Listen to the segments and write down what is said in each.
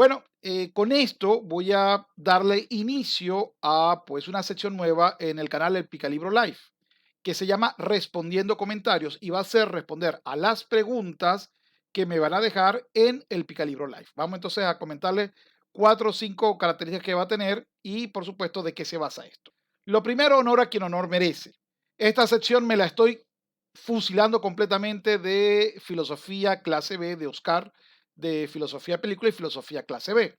Bueno, con esto voy a darle inicio a pues una sección nueva en el canal El Picalibro Live, que se llama Respondiendo Comentarios y va a ser responder a las preguntas que me van a dejar en el Picalibro Live. Vamos entonces a comentarle cuatro o cinco características que va a tener y por supuesto de qué se basa esto. Lo primero, honor a quien honor merece. Esta sección me la estoy fusilando completamente de filosofía clase B de Oscar, de filosofía de película y filosofía clase B.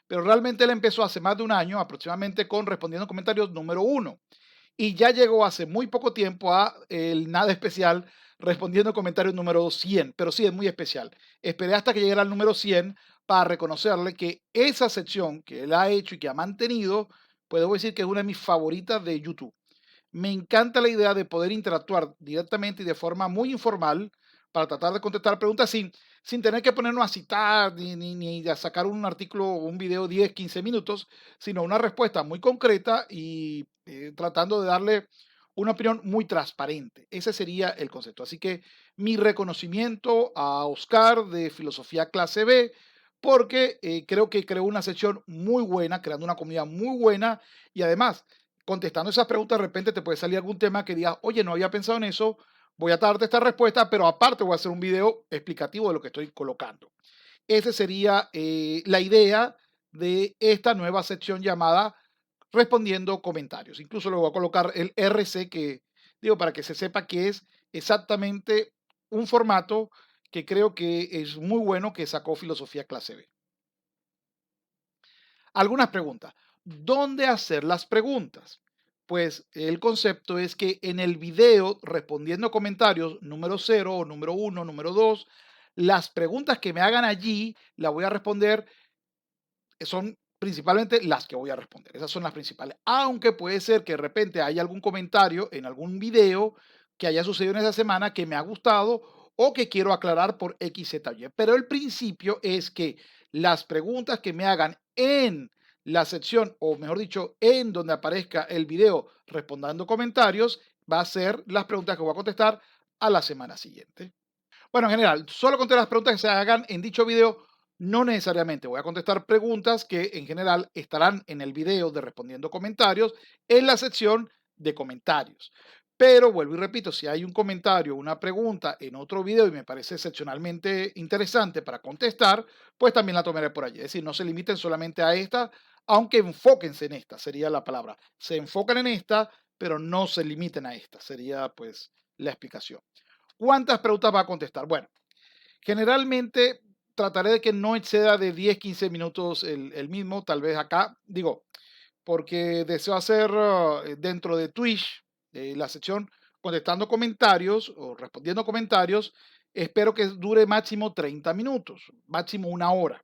Pero realmente él empezó hace más de un año aproximadamente con Respondiendo Comentarios número uno. Y ya llegó hace muy poco tiempo a el nada especial Respondiendo Comentarios número 100. Pero sí es muy especial. Esperé hasta que llegara al número 100 para reconocerle que esa sección que él ha hecho y que ha mantenido, puedo decir que es una de mis favoritas de YouTube. Me encanta la idea de poder interactuar directamente y de forma muy informal para tratar de contestar preguntas sin tener que ponernos a citar ni a sacar un artículo o un video 10, 15 minutos, sino una respuesta muy concreta y tratando de darle una opinión muy transparente. Ese sería el concepto. Así que mi reconocimiento a Oscar de Filosofía Clase B, porque creo que creó una sección muy buena, creando una comunidad muy buena y además contestando esas preguntas, de repente te puede salir algún tema que digas, oye, no había pensado en eso, voy a darte esta respuesta, pero aparte voy a hacer un video explicativo de lo que estoy colocando. Esa sería la idea de esta nueva sección llamada Respondiendo Comentarios. Incluso le voy a colocar el RC que, digo, para que se sepa que es exactamente un formato que creo que es muy bueno que sacó Filosofía Clase B. Algunas preguntas. ¿Dónde hacer las preguntas? Pues el concepto es que en el video respondiendo comentarios número cero o número uno, número 2, las preguntas que me hagan allí las voy a responder, son principalmente las que voy a responder. Esas son las principales. Aunque puede ser que de repente haya algún comentario en algún video que haya sucedido en esa semana que me ha gustado o que quiero aclarar por X, Z, Y. Pero el principio es que las preguntas que me hagan en la sección, o mejor dicho, en donde aparezca el video respondiendo comentarios, va a ser las preguntas que voy a contestar a la semana siguiente. Bueno, en general, solo contestar las preguntas que se hagan en dicho video, no necesariamente. Voy a contestar preguntas que en general estarán en el video de respondiendo comentarios en la sección de comentarios. Pero vuelvo y repito, si hay un comentario, una pregunta en otro video y me parece excepcionalmente interesante para contestar, pues también la tomaré por allí. Es decir, no se limiten solamente a esta, aunque enfóquense en esta, sería la palabra. Se enfocan en esta, pero no se limiten a esta, sería pues la explicación. ¿Cuántas preguntas va a contestar? Bueno, generalmente trataré de que no exceda de 10, 15 minutos el mismo, tal vez acá, digo, porque deseo hacer dentro de Twitch la sección contestando comentarios o respondiendo comentarios, espero que dure máximo 30 minutos, máximo una hora.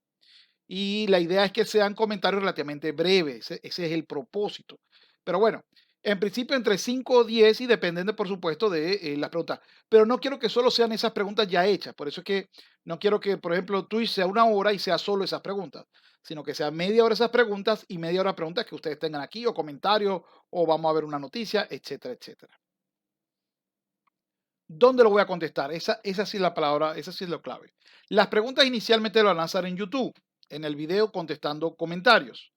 Y la idea es que sean comentarios relativamente breves, ese es el propósito. Pero bueno, en principio entre 5 o 10 y dependen, por supuesto, de las preguntas. Pero no quiero que solo sean esas preguntas ya hechas. Por eso es que no quiero que, por ejemplo, Twitch sea una hora y sea solo esas preguntas, sino que sea media hora esas preguntas y media hora preguntas que ustedes tengan aquí o comentarios o vamos a ver una noticia, etcétera, etcétera. ¿Dónde lo voy a contestar? Esa sí es la palabra, esa sí es la clave. Las preguntas inicialmente lo van a lanzar en YouTube, en el video contestando comentarios,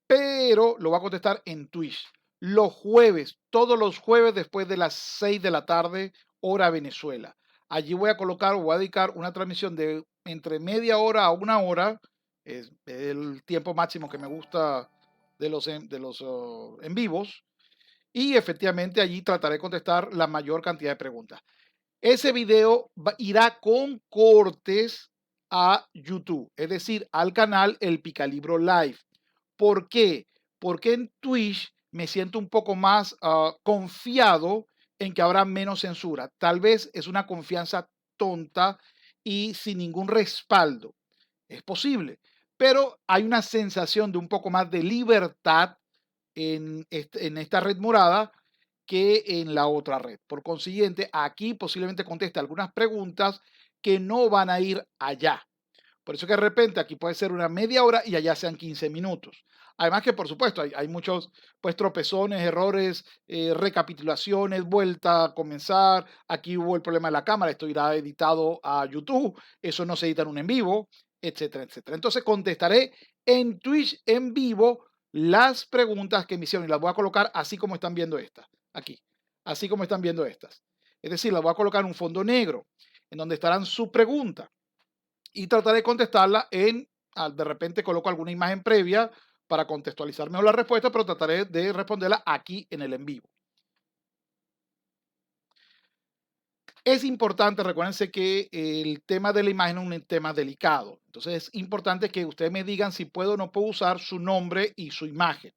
pero lo va a contestar en Twitch. Los jueves, todos los jueves después de las 6 de la tarde, hora Venezuela. Allí voy a colocar o voy a dedicar una transmisión de entre media hora a una hora, es el tiempo máximo que me gusta de los en vivos, y efectivamente allí trataré de contestar la mayor cantidad de preguntas. Ese video irá con cortes a YouTube, es decir, al canal El Picalibro Live. ¿Por qué? Porque en Twitch me siento un poco más confiado en que habrá menos censura. Tal vez es una confianza tonta y sin ningún respaldo. Es posible, pero hay una sensación de un poco más de libertad en esta red morada que en la otra red. Por consiguiente, aquí posiblemente conteste algunas preguntas que no van a ir allá. Por eso que de repente aquí puede ser una media hora y allá sean 15 minutos. Además que, por supuesto, hay muchos pues, tropezones, errores, recapitulaciones, vuelta a comenzar. Aquí hubo el problema de la cámara, esto irá editado a YouTube. Eso no se edita en un en vivo. etcétera, etcétera. Entonces contestaré en Twitch en vivo las preguntas que me hicieron y las voy a colocar así como están viendo estas, aquí, así como están viendo estas. Es decir, las voy a colocar en un fondo negro, en donde estarán sus preguntas y trataré de contestarla de repente coloco alguna imagen previa para contextualizar mejor la respuesta, pero trataré de responderla aquí en el en vivo. Es importante, recuérdense que el tema de la imagen es un tema delicado. Entonces es importante que ustedes me digan si puedo o no puedo usar su nombre y su imagen.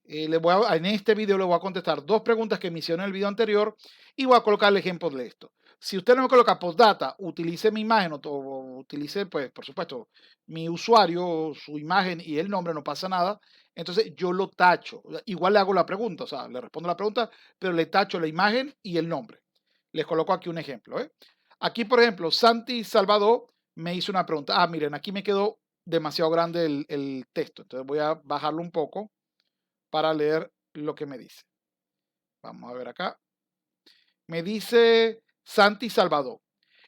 En este video le voy a contestar dos preguntas que me hicieron en el video anterior y voy a colocar el ejemplo de esto. Si usted no me coloca postdata, utilice mi imagen o utilice, pues, por supuesto, mi usuario, su imagen y el nombre, no pasa nada. Entonces yo lo tacho. Igual le hago la pregunta, o sea, le respondo la pregunta, pero le tacho la imagen y el nombre. Les coloco aquí un ejemplo. Aquí, por ejemplo, Santi Salvador me hizo una pregunta. Miren, aquí me quedó demasiado grande el texto. Entonces voy a bajarlo un poco para leer lo que me dice. Vamos a ver acá. Me dice Santi Salvador.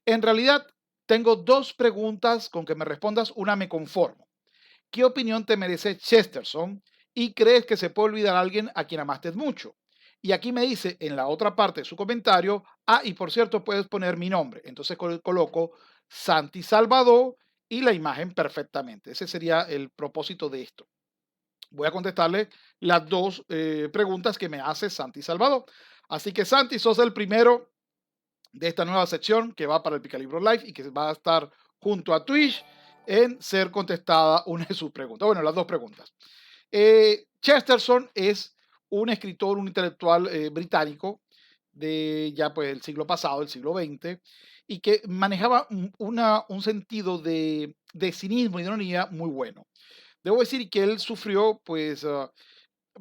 En realidad, tengo dos preguntas con que me respondas. Una me conformo. ¿Qué opinión te merece Chesterton? ¿Y crees que se puede olvidar a alguien a quien amaste mucho? Y aquí me dice en la otra parte de su comentario, y por cierto, puedes poner mi nombre. Entonces coloco Santi Salvador y la imagen perfectamente. Ese sería el propósito de esto. Voy a contestarle las dos preguntas que me hace Santi Salvador. Así que Santi, sos el primero de esta nueva sección que va para el Picalibro Live y que va a estar junto a Twitch en ser contestada una de sus preguntas. Bueno, las dos preguntas. Chesterton es un escritor, un intelectual británico de ya pues el siglo pasado, el siglo XX, y que manejaba un sentido de cinismo y de ironía muy bueno. Debo decir que él sufrió, pues,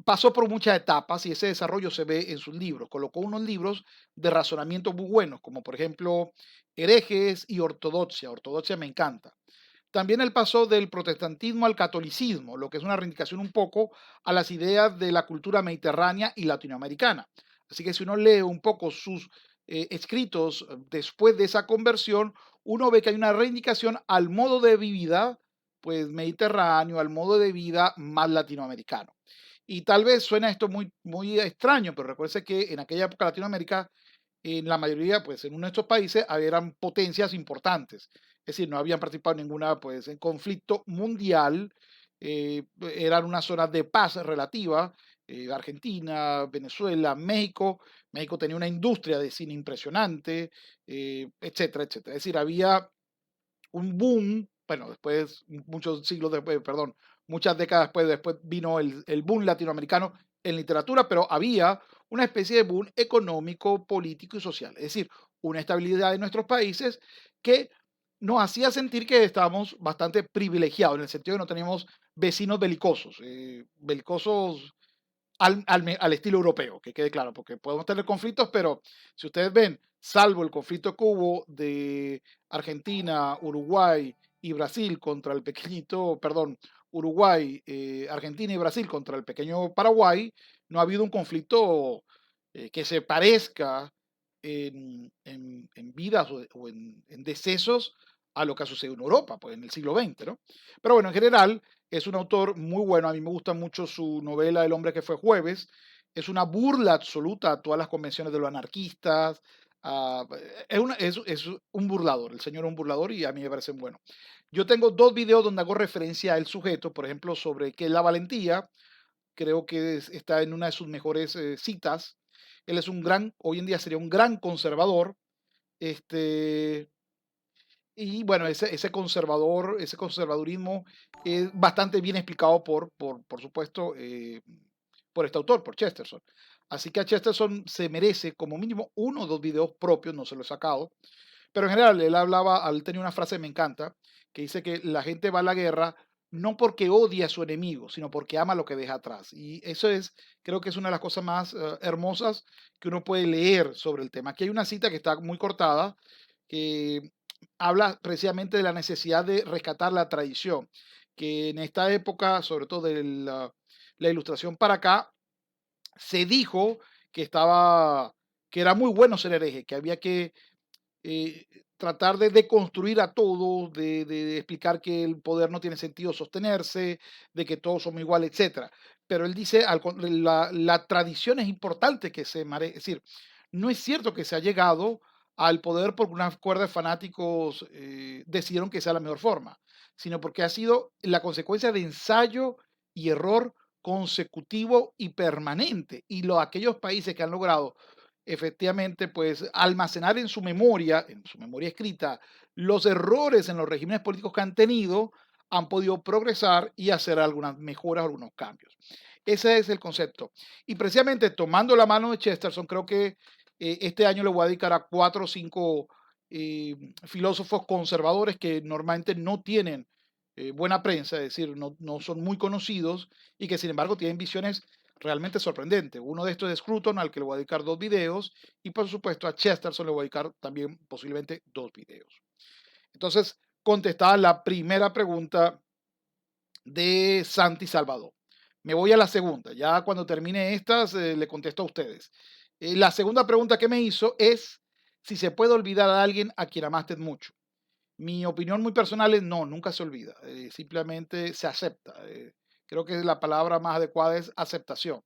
pasó por muchas etapas y ese desarrollo se ve en sus libros. Colocó unos libros de razonamiento muy buenos, como por ejemplo Herejes y Ortodoxia. Ortodoxia me encanta. También él pasó del protestantismo al catolicismo, lo que es una reivindicación un poco a las ideas de la cultura mediterránea y latinoamericana. Así que si uno lee un poco sus escritos después de esa conversión, uno ve que hay una reivindicación al modo de vida pues mediterráneo, al modo de vida más latinoamericano. Y tal vez suena esto muy, muy extraño, pero recuerde que en aquella época Latinoamérica, en la mayoría, pues en uno de estos países, eran potencias importantes. Es decir, no habían participado en ninguna, pues, en conflicto mundial. Eran unas zonas de paz relativa. Argentina, Venezuela, México. México tenía una industria de cine impresionante, etcétera, etcétera. Es decir, había un boom, bueno, después, muchos siglos después, perdón, muchas décadas después vino el boom latinoamericano en literatura, pero había una especie de boom económico, político y social. Es decir, una estabilidad de nuestros países que nos hacía sentir que estábamos bastante privilegiados, en el sentido de que no teníamos vecinos belicosos al estilo europeo, que quede claro, porque podemos tener conflictos, pero si ustedes ven, salvo el conflicto que hubo de Argentina, Uruguay y Brasil contra el pequeñito, perdón, Uruguay, Argentina y Brasil contra el pequeño Paraguay, no ha habido un conflicto que se parezca en vidas o en decesos a lo que ha sucedido en Europa, pues en el siglo XX, ¿no? Pero bueno, en general, es un autor muy bueno. A mí me gusta mucho su novela El hombre que fue jueves. Es una burla absoluta a todas las convenciones de los anarquistas. Es un burlador. El señor es un burlador y a mí me parecen buenos. Yo tengo dos videos donde hago referencia al sujeto, por ejemplo, sobre qué es la valentía. Creo que está en una de sus mejores citas. Él es un gran, hoy en día sería un gran conservador. Este, y bueno, ese conservadurismo es bastante bien explicado por supuesto, por este autor, por Chesterton. Así que a Chesterton se merece como mínimo uno o dos videos propios, no se lo he sacado. Pero en general, él tenía una frase que me encanta, que dice que la gente va a la guerra no porque odia a su enemigo, sino porque ama lo que deja atrás. Y eso creo que es una de las cosas más hermosas que uno puede leer sobre el tema. Aquí hay una cita que está muy cortada, que habla precisamente de la necesidad de rescatar la tradición, que en esta época, sobre todo de la ilustración para acá, se dijo que que era muy bueno ser hereje, que había que eh, tratar de deconstruir a todos, de explicar que el poder no tiene sentido sostenerse, de que todos somos iguales, etcétera. Pero él dice, la tradición es importante que es decir, no es cierto que se ha llegado al poder porque una cuerda de fanáticos decidieron que sea la mejor forma, sino porque ha sido la consecuencia de ensayo y error consecutivo y permanente. Y aquellos países que han logrado efectivamente, pues almacenar en su memoria escrita, los errores en los regímenes políticos que han tenido, han podido progresar y hacer algunas mejoras, algunos cambios. Ese es el concepto. Y precisamente tomando la mano de Chesterton, creo que este año le voy a dedicar a 4 o 5 filósofos conservadores que normalmente no tienen buena prensa, es decir, no son muy conocidos y que sin embargo tienen visiones realmente sorprendente. Uno de estos es Scruton, al que le voy a dedicar 2 videos, y por supuesto a Chesterton le voy a dedicar también posiblemente 2 videos. Entonces, contestada la primera pregunta de Santi Salvador. Me voy a la segunda. Ya cuando termine estas, le contesto a ustedes. La segunda pregunta que me hizo es si se puede olvidar a alguien a quien amaste mucho. Mi opinión muy personal es no, nunca se olvida, simplemente se acepta. Creo que la palabra más adecuada es aceptación.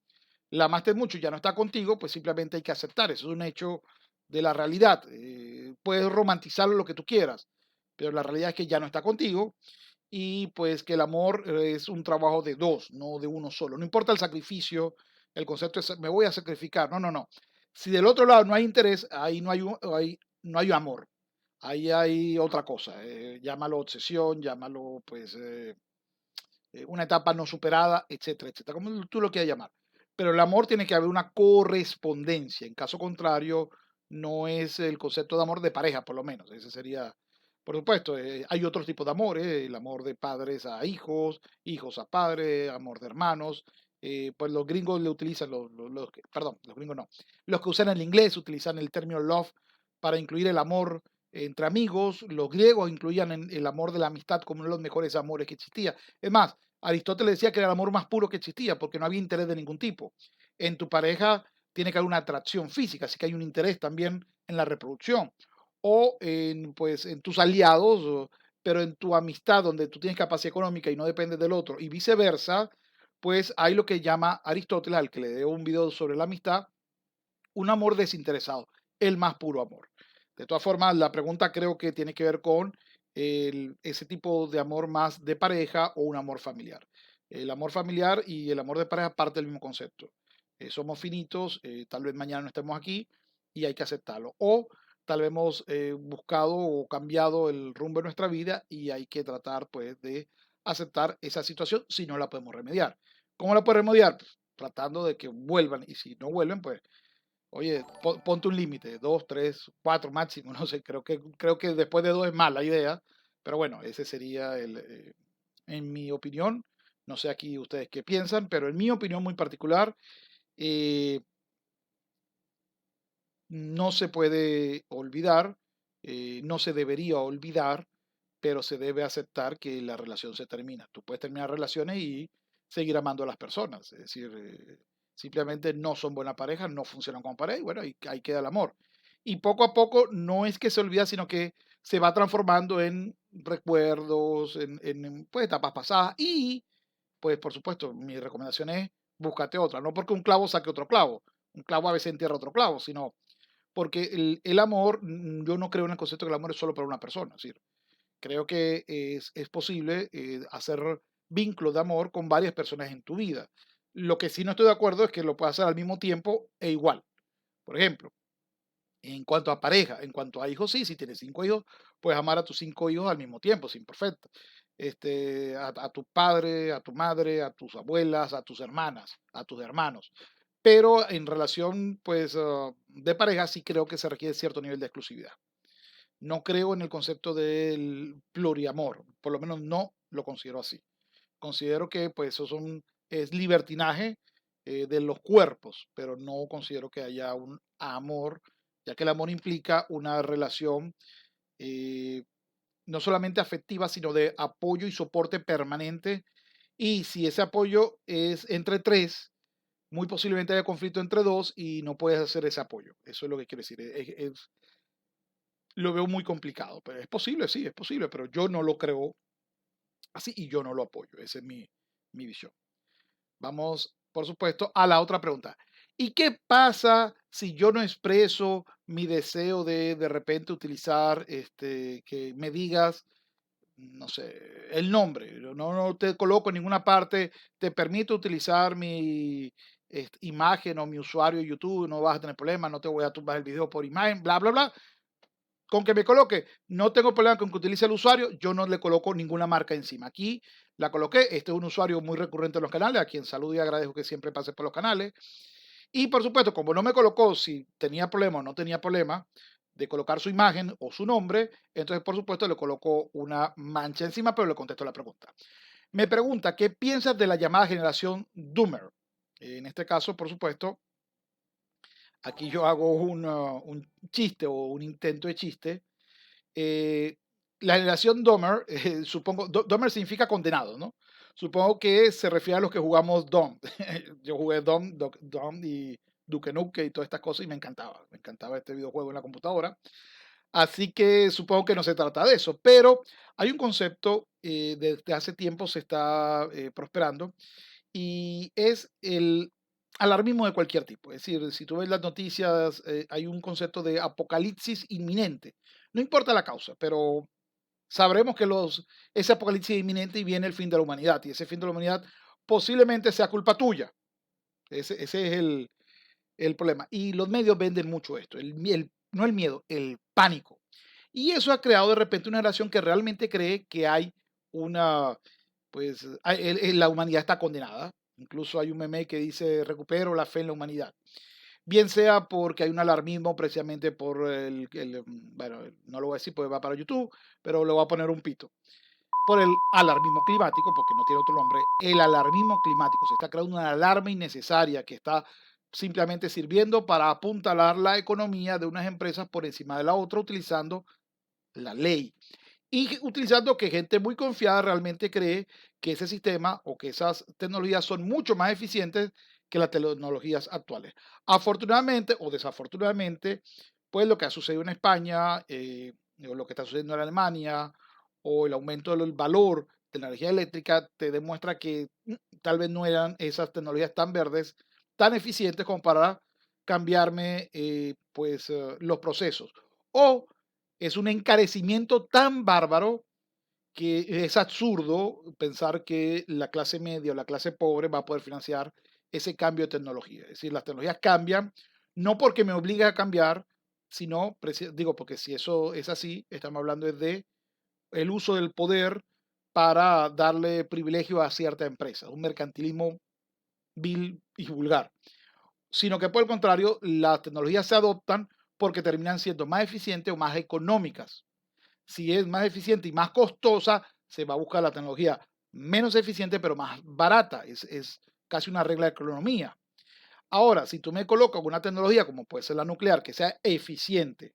La amaste mucho y ya no está contigo, pues simplemente hay que aceptar. Eso es un hecho de la realidad. Puedes romantizarlo lo que tú quieras, pero la realidad es que ya no está contigo y pues que el amor es un trabajo de dos, no de uno solo. No importa el sacrificio, el concepto es me voy a sacrificar. No, no, no. Si del otro lado no hay interés, ahí no hay amor. Ahí hay otra cosa, llámalo obsesión, llámalo pues una etapa no superada, etcétera, etcétera, como tú lo quieras llamar. Pero el amor tiene que haber una correspondencia. En caso contrario, no es el concepto de amor de pareja, por lo menos. Ese sería, por supuesto, hay otros tipos de amor, el amor de padres a hijos, hijos a padres, amor de hermanos. Pues los gringos le utilizan, perdón, los gringos no. Los que usan el inglés utilizan el término love para incluir el amor entre amigos. Los griegos incluían el amor de la amistad como uno de los mejores amores que existía. Es más, Aristóteles decía que era el amor más puro que existía porque no había interés de ningún tipo. En tu pareja tiene que haber una atracción física, así que hay un interés también en la reproducción. O en, pues, en tus aliados, pero en tu amistad, donde tú tienes capacidad económica y no dependes del otro, y viceversa, pues hay lo que llama Aristóteles, al que le debo un video sobre la amistad, un amor desinteresado, el más puro amor. De todas formas, la pregunta creo que tiene que ver con ese tipo de amor más de pareja o un amor familiar. El amor familiar y el amor de pareja parte del mismo concepto. Somos finitos, tal vez mañana no estemos aquí y hay que aceptarlo. O tal vez hemos buscado o cambiado el rumbo de nuestra vida y hay que tratar pues de aceptar esa situación si no la podemos remediar. ¿Cómo la podemos remediar? Pues, tratando de que vuelvan y si no vuelven, pues oye, ponte un límite, 2, 3, 4 máximo, no sé, creo que después de 2 es mala idea, pero bueno, ese sería en mi opinión, no sé aquí ustedes qué piensan, pero en mi opinión muy particular, eh, no se puede olvidar, no se debería olvidar, pero se debe aceptar que la relación se termina. Tú puedes terminar relaciones y seguir amando a las personas, es decir, simplemente no son buena pareja, no funcionan como pareja y bueno, ahí queda el amor. Y poco a poco no es que se olvida, sino que se va transformando en recuerdos, pues, etapas pasadas y pues por supuesto, mi recomendación es búscate otra, no porque un clavo saque otro clavo, un clavo a veces entierra otro clavo, sino porque el amor, yo no creo en el concepto que el amor es solo para una persona, es decir, creo que es posible hacer vínculos de amor con varias personas en tu vida. Lo que sí no estoy de acuerdo es que lo puedas hacer al mismo tiempo e igual. Por ejemplo, en cuanto a pareja, en cuanto a hijos, sí, si tienes 5 hijos, puedes amar a tus 5 hijos al mismo tiempo, sin perfecto. A tu padre, a tu madre, a tus abuelas, a tus hermanas, a tus hermanos. Pero en relación, pues, de pareja, sí creo que se requiere cierto nivel de exclusividad. No creo en el concepto del pluriamor, por lo menos no lo considero así. Considero que pues es libertinaje de los cuerpos, pero no considero que haya un amor, ya que el amor implica una relación eh, no solamente afectiva, sino de apoyo y soporte permanente. Y si ese apoyo es entre tres, muy posiblemente haya conflicto entre dos y no puedes hacer ese apoyo. Eso es lo que quiero decir. lo veo muy complicado. Pero es posible, sí, es posible, pero yo no lo creo así y yo no lo apoyo. Esa es mi visión. Vamos, por supuesto, a la otra pregunta. ¿Y qué pasa si yo no expreso mi deseo de repente utilizar, que me digas, no sé, el nombre? No te coloco en ninguna parte, te permito utilizar mi imagen o mi usuario de YouTube, no vas a tener problema, no te voy a tumbar el video por imagen, bla, bla, bla. Con que me coloque, no tengo problema con que utilice el usuario, yo no le coloco ninguna marca encima. Aquí la coloqué, este es un usuario muy recurrente en los canales, a quien saludo y agradezco que siempre pase por los canales. Y por supuesto, como no me colocó si tenía problema o no tenía problema de colocar su imagen o su nombre, entonces por supuesto le coloco una mancha encima, pero le contesto la pregunta. Me pregunta, ¿qué piensas de la llamada generación Doomer? En este caso, por supuesto, aquí yo hago un chiste o un intento de chiste. eh, la generación Dahmer, supongo, Dahmer significa condenado, ¿no? Supongo que se refiere a los que jugamos Dom. Yo jugué Dom y Duke Nukem y todas estas cosas y me encantaba este videojuego en la computadora. Así que supongo que no se trata de eso, pero hay un concepto desde hace tiempo se está prosperando y es el alarmismo de cualquier tipo. Es decir, si tú ves las noticias, hay un concepto de apocalipsis inminente. No importa la causa, pero sabremos que ese apocalipsis es inminente y viene el fin de la humanidad. Y ese fin de la humanidad posiblemente sea culpa tuya. Ese es el problema. Y los medios venden mucho esto, no el miedo, el pánico. Y eso ha creado de repente una generación que realmente cree que hay una, pues la humanidad está condenada. Incluso hay un meme que dice, recupero la fe en la humanidad. Bien sea porque hay un alarmismo precisamente por bueno, no lo voy a decir porque va para YouTube, pero le voy a poner un pito. Por el alarmismo climático, porque no tiene otro nombre, el alarmismo climático. Se está creando una alarma innecesaria que está simplemente sirviendo para apuntalar la economía de unas empresas por encima de la otra utilizando la ley. Y utilizando que gente muy confiada realmente cree que ese sistema o que esas tecnologías son mucho más eficientes que las tecnologías actuales. Afortunadamente o desafortunadamente, pues lo que ha sucedido en España, o lo que está sucediendo en Alemania, o el aumento del valor de la energía eléctrica, te demuestra que tal vez no eran esas tecnologías tan verdes, tan eficientes como para cambiarme los procesos. O es un encarecimiento tan bárbaro que es absurdo pensar que la clase media o la clase pobre va a poder financiar ese cambio de tecnología. Es decir, las tecnologías cambian, no porque me obligue a cambiar, sino, digo, porque si eso es así, estamos hablando de el uso del poder para darle privilegio a cierta empresa, un mercantilismo vil y vulgar, sino que por el contrario, las tecnologías se adoptan porque terminan siendo más eficientes o más económicas. Si es más eficiente y más costosa, se va a buscar la tecnología menos eficiente pero más barata. Es casi una regla de economía. Ahora, si tú me colocas una tecnología como puede ser la nuclear, que sea eficiente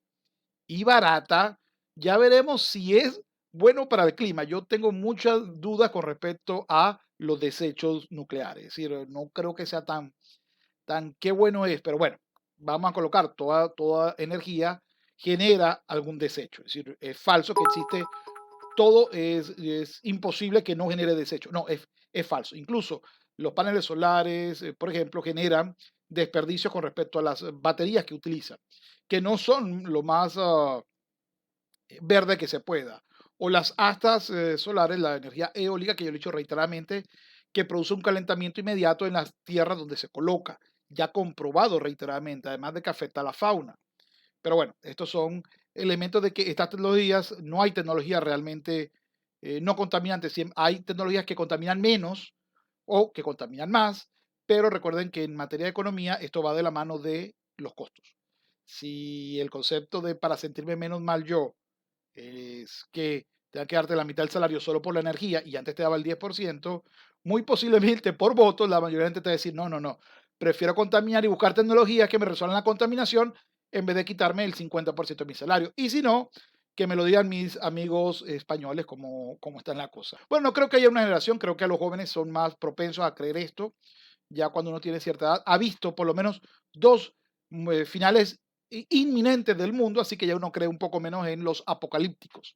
y barata, ya veremos si es bueno para el clima. Yo tengo muchas dudas con respecto a los desechos nucleares. Es decir, no creo que sea tan qué bueno es, pero bueno, vamos a colocar toda energía genera algún desecho. Es decir, es falso que existe todo es imposible que no genere desecho. No, es falso. Incluso los paneles solares, por ejemplo, generan desperdicios con respecto a las baterías que utilizan, que no son lo más verde que se pueda. O las astas solares, la energía eólica, que yo he dicho reiteradamente, que produce un calentamiento inmediato en las tierras donde se coloca, ya comprobado reiteradamente, además de que afecta a la fauna. Pero bueno, estos son elementos de que estas tecnologías, no hay tecnologías realmente no contaminantes, hay tecnologías que contaminan menos o que contaminan más, pero recuerden que en materia de economía esto va de la mano de los costos. Si el concepto de para sentirme menos mal yo es que tenga que darte la mitad del salario solo por la energía y antes te daba el 10%, muy posiblemente por voto la mayoría de gente te va a decir, no, no, no, prefiero contaminar y buscar tecnologías que me resuelvan la contaminación en vez de quitarme el 50% de mi salario. Y si no, que me lo digan mis amigos españoles como está en la cosa. Bueno, no creo que haya una generación, creo que a los jóvenes son más propensos a creer esto, ya cuando uno tiene cierta edad. Ha visto por lo menos dos finales inminentes del mundo, así que ya uno cree un poco menos en los apocalípticos.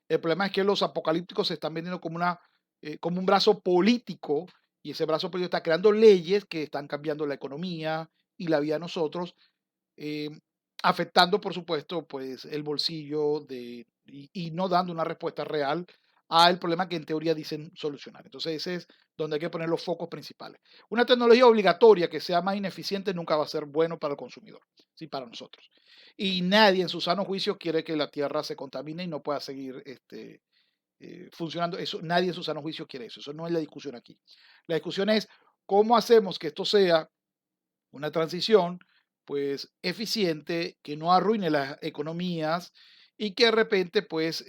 El problema es que los apocalípticos se están vendiendo como, como un brazo político, y ese brazo político está creando leyes que están cambiando la economía y la vida de nosotros, eh, afectando, por supuesto, pues el bolsillo y no dando una respuesta real al problema que en teoría dicen solucionar. Entonces, ese es donde hay que poner los focos principales. Una tecnología obligatoria que sea más ineficiente nunca va a ser bueno para el consumidor, sí, para nosotros. Y nadie en su sano juicio quiere que la Tierra se contamine y no pueda seguir funcionando. Eso, nadie en su sano juicio quiere eso. Eso no es la discusión aquí. La discusión es cómo hacemos que esto sea una transición pues eficiente, que no arruine las economías y que de repente pues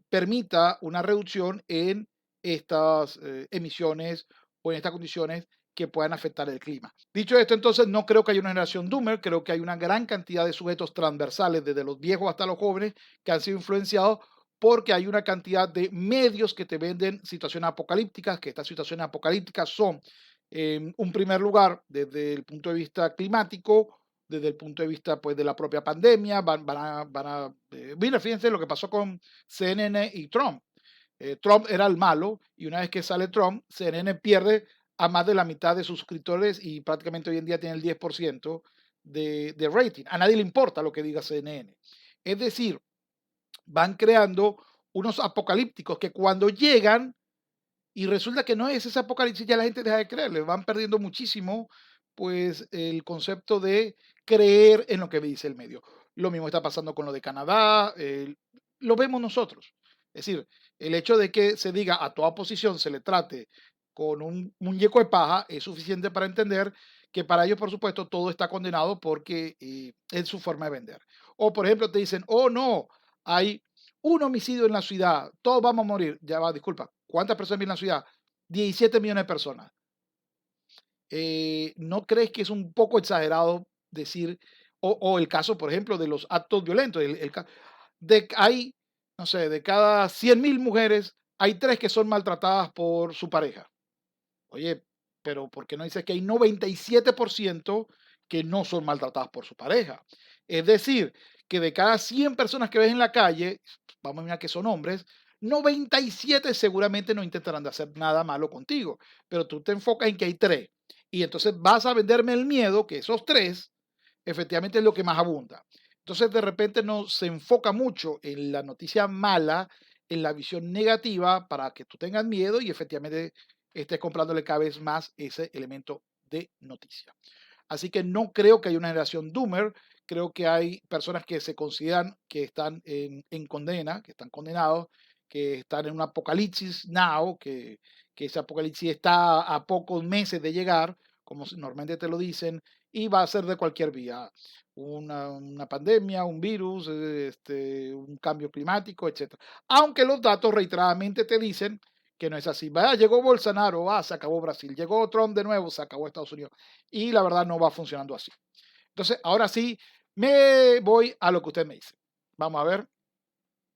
permita una reducción en estas emisiones o en estas condiciones que puedan afectar el clima. Dicho esto, entonces no creo que haya una generación doomer, creo que hay una gran cantidad de sujetos transversales, desde los viejos hasta los jóvenes, que han sido influenciados porque hay una cantidad de medios que te venden situaciones apocalípticas, que estas situaciones apocalípticas son en un primer lugar, desde el punto de vista climático, desde el punto de vista pues, de la propia pandemia, mira, fíjense lo que pasó con CNN y Trump. Trump era el malo y una vez que sale Trump, CNN pierde a más de la mitad de sus suscriptores y prácticamente hoy en día tiene el 10% de rating. A nadie le importa lo que diga CNN. Es decir, van creando unos apocalípticos que cuando llegan y resulta que no es ese apocalipsis, ya la gente deja de creer, le van perdiendo muchísimo, pues, el concepto de creer en lo que dice el medio. Lo mismo está pasando con lo de Canadá, lo vemos nosotros. Es decir, el hecho de que se diga a toda oposición se le trate con un muñeco de paja es suficiente para entender que para ellos, por supuesto, todo está condenado porque es su forma de vender. O, por ejemplo, te dicen, oh, no, hay un homicidio en la ciudad, todos vamos a morir. Ya va, disculpa, ¿cuántas personas viven en la ciudad? 17 millones de personas. ¿No crees que es un poco exagerado decir, o el caso, por ejemplo, de los actos violentos? Hay, no sé, de cada 100.000 mujeres, hay 3 que son maltratadas por su pareja. Oye, pero ¿por qué no dices que hay 97% que no son maltratadas por su pareja? Es decir, que de cada 100 personas que ves en la calle, vamos a mirar que son hombres, 97 seguramente no intentarán de hacer nada malo contigo, pero tú te enfocas en que hay 3. Y entonces vas a venderme el miedo que esos 3 efectivamente es lo que más abunda. Entonces de repente no se enfoca mucho en la noticia mala, en la visión negativa para que tú tengas miedo y efectivamente estés comprándole cada vez más ese elemento de noticia. Así que no creo que haya una generación doomer, creo que hay personas que se consideran que están en condena, que están condenados, que están en un apocalipsis now, que ese apocalipsis está a pocos meses de llegar, como normalmente te lo dicen, y va a ser de cualquier vía. Una pandemia, un virus, un cambio climático, etcétera. Aunque los datos reiteradamente te dicen que no es así. Vaya, llegó Bolsonaro, se acabó Brasil. Llegó Trump de nuevo, se acabó Estados Unidos. Y la verdad no va funcionando así. Entonces, ahora sí, me voy a lo que usted me dice. Vamos a ver.